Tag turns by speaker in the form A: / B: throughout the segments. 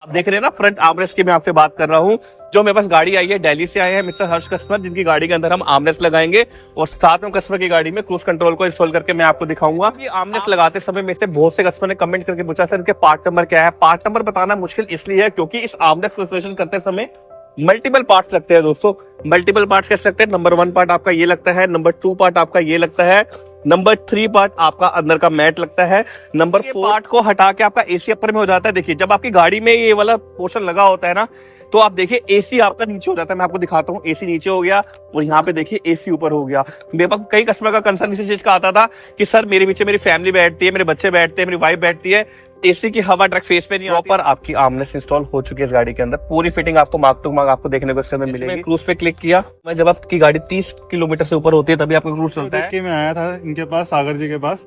A: आप देख रहे हैं ना फ्रंट आर्मरेस्ट की मैं आपसे बात कर रहा हूँ। जो मेरे पास गाड़ी आई है दिल्ली से आए हैं मिस्टर हर्ष कस्टमर, जिनकी गाड़ी के अंदर हम आर्मरेस्ट लगाएंगे और साथ में कस्टमर की गाड़ी में क्रूज कंट्रोल को इंस्टॉल करके मैं आपको दिखाऊंगा। कि आर्मरेस्ट लगाते समय में से बहुत से कस्टमर ने कमेंट करके पूछा सर इनके पार्ट नंबर क्या है। पार्ट नंबर बताना मुश्किल इसलिए है क्योंकि इस आर्मरेस्ट को इंस्टॉलेशन करते समय मल्टीपल पार्ट्स लगते हैं दोस्तों। मल्टीपल पार्ट्स कैसे लगते हैं? नंबर 1 पार्ट आपका ये लगता है, नंबर 2 पार्ट आपका ये लगता है, नंबर 3 पार्ट आपका अंदर का मैट लगता है, नंबर 4 पार्ट को हटा के आपका एसी अपर में हो जाता है। देखिए जब आपकी गाड़ी में ये वाला पोर्शन लगा होता है ना, तो आप देखिए एसी आपका नीचे हो जाता है। मैं आपको दिखाता हूँ, एसी नीचे हो गया और यहाँ पे देखिए एसी ऊपर हो गया। मेरे पास कई कस्टमर का कंसर्न इसी चीज का आता था कि सर मेरे पीछे मेरी फैमिली बैठती है, मेरे बच्चे बैठते हैं, मेरी वाइफ बैठती है, एसी की हवा डायरेक्ट फेस पे नहीं आती। पर आपकी आर्मरेस्ट इंस्टॉल हो चुकी है इस गाड़ी के अंदर। पूरी फिटिंग आपको मार्क टू मार्क आपको देखने को इसके अंदर मिलेगी। क्रूज पे क्लिक किया, मैं जब आपकी गाड़ी 30 किलोमीटर से ऊपर होती है तभी आपका क्रूज चलता है।
B: देख के मैं आया था इनके पास, सागर जी के पास,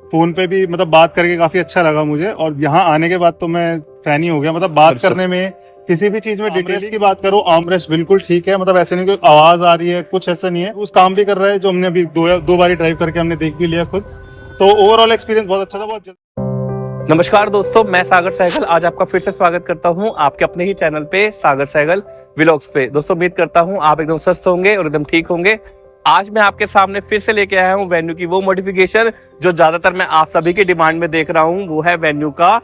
B: फोन पे भी मतलब बात करके काफी अच्छा लगा मुझे। और यहाँ आने के बाद तो मैं फैन ही हो गया। मतलब बात करने में, किसी भी चीज में डिटेल्स की बात करो, आर्मरेस्ट बिल्कुल ठीक है। मतलब ऐसे नहीं कोई आवाज आ रही है, कुछ ऐसा नहीं है। उस काम भी कर रहा है जो हमने अभी दो बारी ड्राइव करके हमने देख भी लिया खुद। तो ओवरऑल एक्सपीरियंस बहुत अच्छा था, बहुत जल्दी।
A: नमस्कार दोस्तों, मैं सागर सहगल आज आपका फिर से स्वागत करता हूं आपके अपने ही चैनल पे सागर सहगल व्लॉग्स पे। दोस्तों उम्मीद करता हूं आप एकदम स्वस्थ होंगे और एकदम ठीक होंगे। आज मैं आपके सामने फिर से लेके आया हूं वेन्यू की वो मॉडिफिकेशन जो ज्यादातर मैं आप सभी की डिमांड में देख रहा हूं। वो है वेन्यू का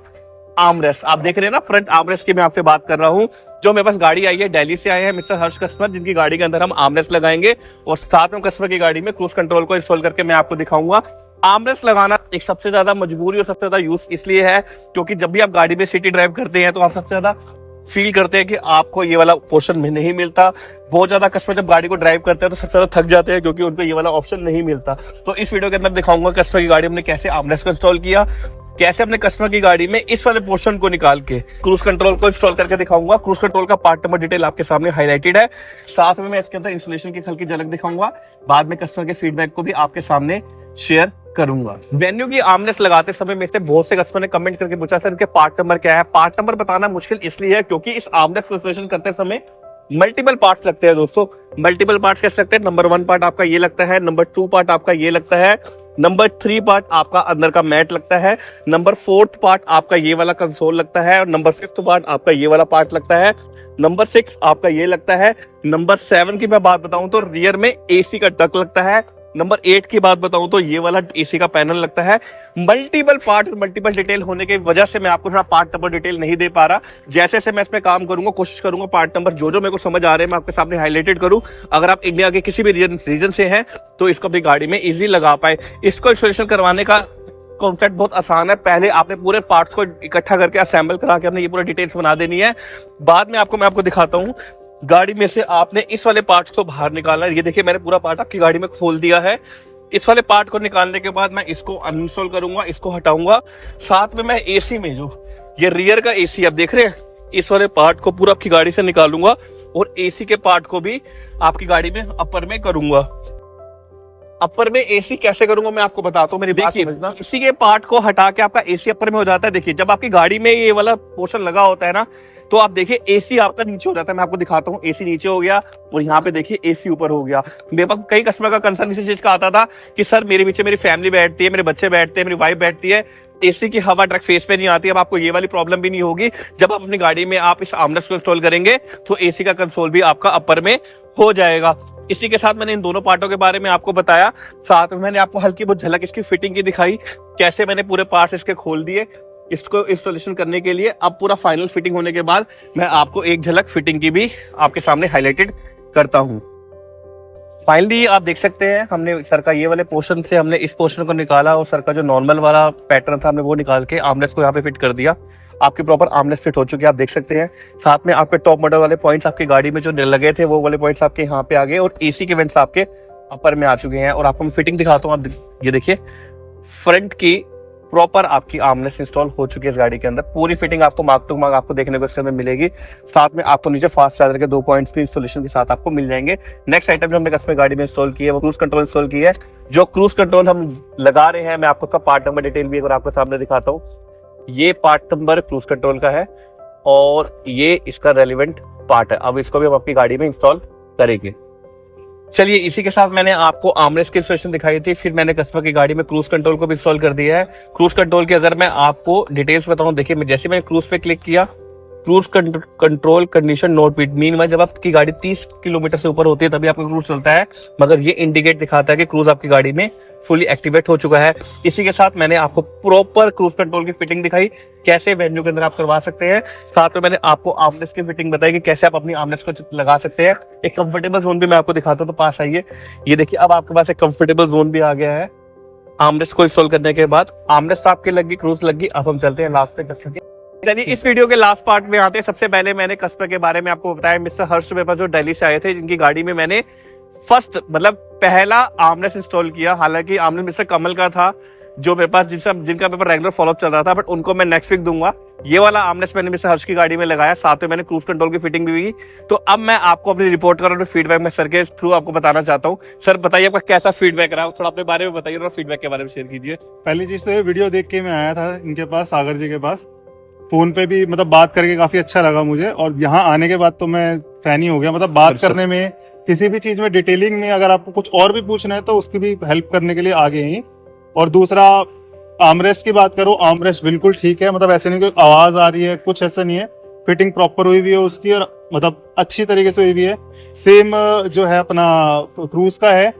A: आर्मरेस्ट। आप देख रहे हैं ना फ्रंट आर्मरेस्ट की मैं आपसे बात कर रहा हूँ। जो मेरे पास गाड़ी आई है दिल्ली से आए हैं मिस्टर हर्ष कस्टमर, जिनकी गाड़ी के अंदर हम आर्मरेस्ट लगाएंगे और साथ में कस्टमर की गाड़ी में क्रूज कंट्रोल को इंस्टॉल करके मैं आपको दिखाऊंगा। आर्मरेस्ट लगाना एक सबसे ज्यादा मजबूरी और सबसे ज्यादा यूज इसलिए है क्योंकि जब भी आप गाड़ी में सिटी ड्राइव करते हैं तो आप सबसे ज्यादा फील करते हैं कि आपको ये वाला पोर्शन में नहीं मिलता। बहुत ज्यादा कस्टमर जब गाड़ी को ड्राइव करते हैं तो सबसे ज्यादा थक जाते हैं क्योंकि उनको ये वाला ऑप्शन नहीं मिलता। तो इस वीडियो के अंदर दिखाऊंगा कस्टमर की गाड़ी हमने कैसे आर्मरेस्ट को इंस्टॉल किया, कैसे अपने कस्टमर की गाड़ी में इस वाले पोर्शन को निकाल के क्रूज कंट्रोल को इंस्टॉल करके दिखाऊंगा। क्रूज कंट्रोल का पार्ट नंबर डिटेल आपके सामने हाईलाइटेड है, साथ में मैं इसके अंदर इंस्टॉलेशन की हल्की झलक दिखाऊंगा। बाद में कस्टमर के फीडबैक को भी आपके सामने शेयर करूंगा। वेन्यू की आर्मरेस्ट लगाते समय में से बहुत से कस्टमर ने कमेंट करके पूछा सर इनके पार्ट नंबर क्या है। पार्ट नंबर बताना मुश्किल इसलिए है क्योंकि इस आर्मरेस्ट को इंस्टॉलेशन करते समय मल्टीपल पार्ट्स लगते हैं दोस्तों। मल्टीपल पार्ट्स कैसे लगते हैं? नंबर 1 पार्ट आपका ये लगता है, नंबर 2 पार्ट आपका ये लगता है, नंबर 3 पार्ट आपका अंदर का मैट लगता है, नंबर 4 पार्ट आपका ये वाला कंसोल लगता है और नंबर 5 पार्ट आपका ये वाला पार्ट लगता है, नंबर 6 आपका ये लगता है, नंबर 7 की मैं बात बताऊं तो रियर में एसी का डक लगता है, नंबर 8 की बात बताऊं तो ये वाला एसी का पैनल लगता है। मल्टीपल पार्ट और मल्टीपल डिटेल होने की वजह से मैं आपको थोड़ा पार्ट नंबर डिटेल नहीं दे पा रहा। जैसे जैसे मैं इसमें काम करूंगा कोशिश करूंगा पार्ट नंबर जो मेरे को समझ आ रहे हैं मैं आपके सामने हाईलाइटेड करूं। अगर आप इंडिया के किसी भी रीजन से हैं तो इसको अपनी गाड़ी में इजीली लगा पाए। इसको इंस्टॉलेशन करवाने का कॉन्सेप्ट बहुत आसान है। पहले आपने पूरे पार्ट्स को इकट्ठा करके असेंबल करा के अपने ये पूरे डिटेल्स बना देनी है। बाद में मैं आपको दिखाता हूँ गाड़ी में से आपने इस वाले पार्ट्स को बाहर निकालना है। ये देखिए मैंने पूरा पार्ट आपकी गाड़ी में खोल दिया है। इस वाले पार्ट को निकालने के बाद मैं इसको अनइंस्टॉल करूंगा, इसको हटाऊंगा। साथ में मैं एसी में जो ये रियर का एसी आप देख रहे हैं, इस वाले पार्ट को पूरा आपकी गाड़ी से निकालूंगा और एसी के पार्ट को भी आपकी गाड़ी में अपर में करूंगा। अपर में एसी कैसे करूंगा मैं आपको बताता हूँ, मेरी बात समझना। एसी के पार्ट को हटा के आपका एसी अपर में हो जाता है। देखिए जब आपकी गाड़ी में ये वाला पोर्शन लगा होता है ना, तो आप देखिए एसी आपका नीचे हो जाता है। मैं आपको दिखाता हूँ, एसी नीचे हो गया और यहाँ पे देखिए एसी ऊपर हो गया। मेरे पास कई कस्टमर का कंसर्न इसी चीज का आता था कि सर मेरे पीछे मेरी फैमिली बैठती है, मेरे बच्चे बैठते हैं, मेरी वाइफ बैठती है, एसी की हवा डायरेक्ट फेस पे नहीं आती। अब आपको ये वाली प्रॉब्लम भी नहीं होगी। जब आप अपनी गाड़ी में आप इस आर्मरेस्ट को इंस्टॉल करेंगे तो एसी का कंसोल भी आपका अपर में हो जाएगा। इसी के साथ मैंने इन दोनों पार्टों के बारे में आपको बताया। साथ में मैंने आपको हल्की बहुत झलक इसकी फिटिंग की दिखाई, कैसे मैंने पूरे पार्ट्स इसके खोल दिए इसको इंस्टॉलेशन करने के लिए। अब पूरा फाइनल फिटिंग होने के बाद मैं आपको एक झलक फिटिंग की भी आपके सामने हाईलाइटेड करता हूँ। फाइनली आप देख सकते हैं हमने सर का ये वाले पोर्शन से हमने इस पोर्शन को निकाला और सर का जो नॉर्मल वाला पैटर्न था हमने वो निकाल के आर्मरेस्ट को यहाँ पे फिट कर दिया। आपकी प्रॉपर आर्मरेस्ट फिट हो चुकी है, आप देख सकते हैं। साथ में आपके टॉप मॉडल वाले पॉइंट्स आपकी गाड़ी में जो लगे थे वो वाले पॉइंट्स आपके यहाँ पे आ गए और एसी के वेंट्स आपके अपर में आ चुके हैं। और आपको मैं फिटिंग दिखाता हूँ, आप ये देखिए फ्रंट की प्रॉपर आपकी आर्मरेस्ट इंस्टॉल हो चुकी है इस गाड़ी के अंदर। पूरी फिटिंग आपको मार्क टू मार्क आपको देखने को इसके अंदर मिलेगी। साथ में आपको नीचे फास्ट चार्जर के 2 पॉइंट्स भी इंस्टॉलेशन के साथ आपको मिल जाएंगे। नेक्स्ट आइटम जो हमने कस्टमर गाड़ी में इंस्टॉल की है वो क्रूज कंट्रोल इंस्टॉल की है। जो क्रूज कंट्रोल हम लगा रहे हैं मैं आपको उसका पार्ट नंबर डिटेल भी अगर आपके सामने दिखाता हूँ। ये पार्ट नंबर क्रूज कंट्रोल का है और ये इसका रेलिवेंट पार्ट है। अब इसको भी हम अपनी गाड़ी में इंस्टॉल करेंगे। चलिए इसी के साथ मैंने आपको आर्मरेस्ट की इंस्टॉलेशन दिखाई थी, फिर मैंने कस्टमर की गाड़ी में क्रूज कंट्रोल को भी इंस्टॉल कर दिया है। क्रूज कंट्रोल की अगर मैं आपको डिटेल्स बताऊं, देखिए जैसे मैंने क्रूज पे क्लिक किया क्रूज कंट्रोल कंडीशन नोट बीट मीन जब आपकी गाड़ी 30 किलोमीटर से ऊपर होती है तभी आपका क्रूज चलता है, मगर ये इंडिकेट दिखाता है कि क्रूज आपकी गाड़ी में फुली एक्टिवेट हो चुका है। इसी के साथ मैंने आपको प्रॉपर क्रूज कंट्रोल की फिटिंग दिखाई, कैसे वेन्यू के अंदर आप करवा सकते हैं। साथ में मैंने आपको आर्मरेस्ट की फिटिंग बताई कि कैसे आप अपनी आर्मरेस्ट को लगा सकते हैं। एक कंफर्टेबल जोन भी मैं आपको दिखाता हूँ, तो पास आइए। ये देखिए, अब आपके पास एक कंफर्टेबल जोन भी आ गया है। आर्मरेस्ट को इंस्टॉल करने के बाद आर्मरेस्ट आपकी लगी, क्रूज लगी। अब हम चलते हैं लास्ट पे कस्टमर के। चलिए इस वीडियो के लास्ट पार्ट में आते हैं। सबसे पहले मैंने कस्टमर के बारे में आपको बताया, मिस्टर हर्ष मेरे पास जो दिल्ली से आए थे, जिनकी गाड़ी में मैंने फर्स्ट पहला आर्मरेस्ट इंस्टॉल किया। हालांकि आर्मरेस्ट मिस्टर कमल का था जो मेरे पास, जिनका मेरे पास रेगुलर फॉलोअप चल रहा था, बट उनको मैं नेक्स्ट वीक दूंगा। ये वाला आर्मरेस्ट मैंने मिस्टर हर्ष की गाड़ी में लगाया, साथ में मैंने क्रूज कंट्रोल की फिटिंग भी की। तो अब मैं आपको अपनी रिपोर्ट कर फीडबैक मैं सर के थ्रू आपको बताना चाहता हूँ। सर बताइए आपका कैसा फीडबैक रहा, थोड़ा अपने बारे में बताइए और फीडबैक के बारे में शेयर कीजिए।
B: पहली चीज तो ये वीडियो देख के मैं आया था इनके पास, सागर जी के पास। फोन पे भी बात करके काफी अच्छा लगा मुझे, और यहाँ आने के बाद तो मैं फैन ही हो गया। बात करने में, किसी भी चीज में डिटेलिंग में अगर आपको कुछ और भी पूछना है तो उसकी भी हेल्प करने के लिए आगे ही। और दूसरा, आर्मरेस्ट की बात करो, आर्मरेस्ट बिल्कुल ठीक है। ऐसे नहीं कोई आवाज आ रही है, कुछ ऐसा नहीं है। फिटिंग प्रॉपर हुई हुई है उसकी, और अच्छी तरीके से हुई हुई है। सेम जो है अपना क्रूज का है।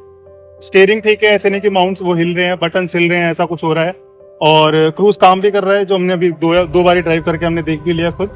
B: स्टीयरिंग ठीक है, ऐसे नहीं कि माउंट्स वो हिल रहे हैं, बटन हिल रहे हैं, ऐसा कुछ हो रहा है। और क्रूज काम भी कर रहा है, जो हमने अभी दो बारी ड्राइव करके हमने देख भी लिया खुद।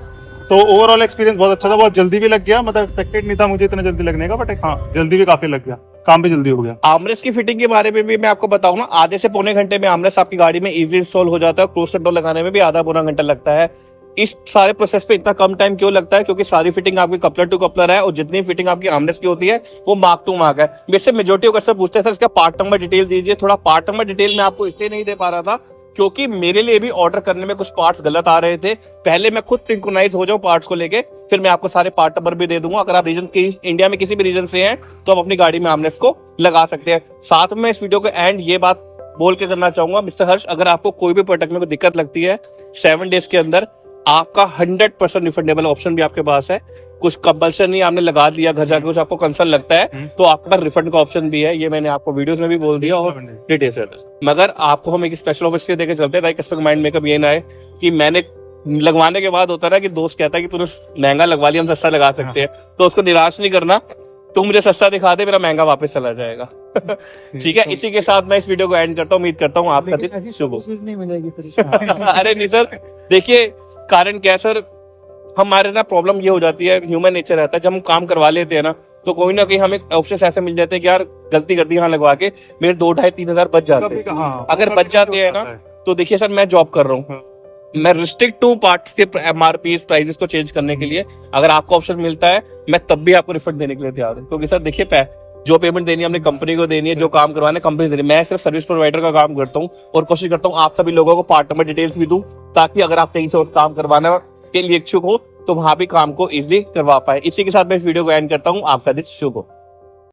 B: तो ओवरऑल एक्सपीरियंस बहुत अच्छा था। बहुत जल्दी भी लग गया, एक्सपेक्टेड नहीं था मुझे इतना जल्दी लगने का, बट हाँ जल्दी भी काफी लग गया, काम भी जल्दी हो गया।
A: आर्मरेस्ट की फिटिंग के बारे में भी मैं आपको बताऊं ना, आधे से पौने घंटे में आर्मरेस्ट आपकी गाड़ी में इजीली इंस्टॉल हो जाता है। क्रूज कंट्रोल लगाने में भी आधा पौना घंटा लगता है। इस सारे प्रोसेस पे इतना कम टाइम क्यों लगता है? क्योंकि सारी फिटिंग आपकी कपलर टू कपलर है, और जितनी फिटिंग आपकी आर्मरेस्ट की होती है वो मार्क टू मार्क है। वैसे मेजोरिटी ऑफ कस्टमर पूछते हैं सर इसका पार्ट नंबर डिटेल दीजिए। थोड़ा पार्ट नंबर डिटेल मैं आपको इसलिए नहीं दे पा रहा था क्योंकि मेरे लिए भी ऑर्डर करने में कुछ पार्ट्स गलत आ रहे थे। पहले मैं खुद सिंक्रोनाइज हो जाऊं पार्ट्स को लेके, फिर मैं आपको सारे पार्ट नंबर भी दे दूंगा। अगर आप रीजन की इंडिया में किसी भी रीजन से हैं तो आप अपनी गाड़ी में आर्मरेस्ट को लगा सकते हैं। साथ में इस वीडियो के एंड ये बात बोल के करना चाहूंगा, मिस्टर हर्ष, अगर आपको कोई भी प्रोडक्ट में कोई दिक्कत लगती है 7 डेज के अंदर आपका 100% रिफंडेबल ऑप्शन भी आपके पास है। कुछ कंपल्सन नहीं, आपने लगा दिया, घर जाके कुछ आपको कंसर्न लगता है तो आपके पास रिफंड का ऑप्शन भी है। ये मैंने आपको वीडियोस में भी बोल दिया और डिटेल्स है। मगर आपको हम एक स्पेशल ऑफर से देके चलते हैं ताकि कस्टमर माइंड में कभी ये ना आए कि मैंने लगवाने के बाद होता है कि दोस्त कहता है कि तूने महंगा लगवा लिया, हम सस्ता लगा सकते हैं। तो उसको निराश नहीं करना, तुम मुझे सस्ता दिखा दे, मेरा महंगा वापस चला जाएगा। ठीक है, इसी के साथ मैं इस वीडियो को एंड करता हूँ। उम्मीद करता हूँ आपका दिन शुभ हो। अरे नहीं सर, देखिए कारण क्या है सर, हमारे ना प्रॉब्लम ये हो जाती है, ह्यूमन नेचर रहता है, जब हम काम करवा लेते हैं ना तो कोई ना कहीं हमें ऑप्शन ऐसे मिल जाते हैं कि यार गलती कर दी यहाँ लगवा के मेरे 2-2.5-3 हजार बच जाते हैं। अगर बच जाते हैं ना तो देखिए सर, मैं जॉब कर रहा हूँ, मैं रिस्ट्रिक्ट हूँ पार्ट्स के एमआरपी प्राइसेस को चेंज करने के लिए। अगर आपको ऑप्शन मिलता है मैं तब भी आपको रिफंड देने के लिए तैयार हूँ, क्योंकि सर देखिए जो पेमेंट देनी है हमने कंपनी को देनी है, जो काम करवाना है कंपनी देनी है। मैं सिर्फ सर्विस प्रोवाइडर का काम करता हूँ और कोशिश करता हूँ आप सभी लोगों को पार्ट नंबर डिटेल्स भी दूं, ताकि अगर आप कहीं से काम करवाने के लिए इच्छुक हो तो वहां भी काम को इजीली करवा पाए। इसी के साथ मैं इस वीडियो को एंड करता हूँ। आपका दिन शुभ हो।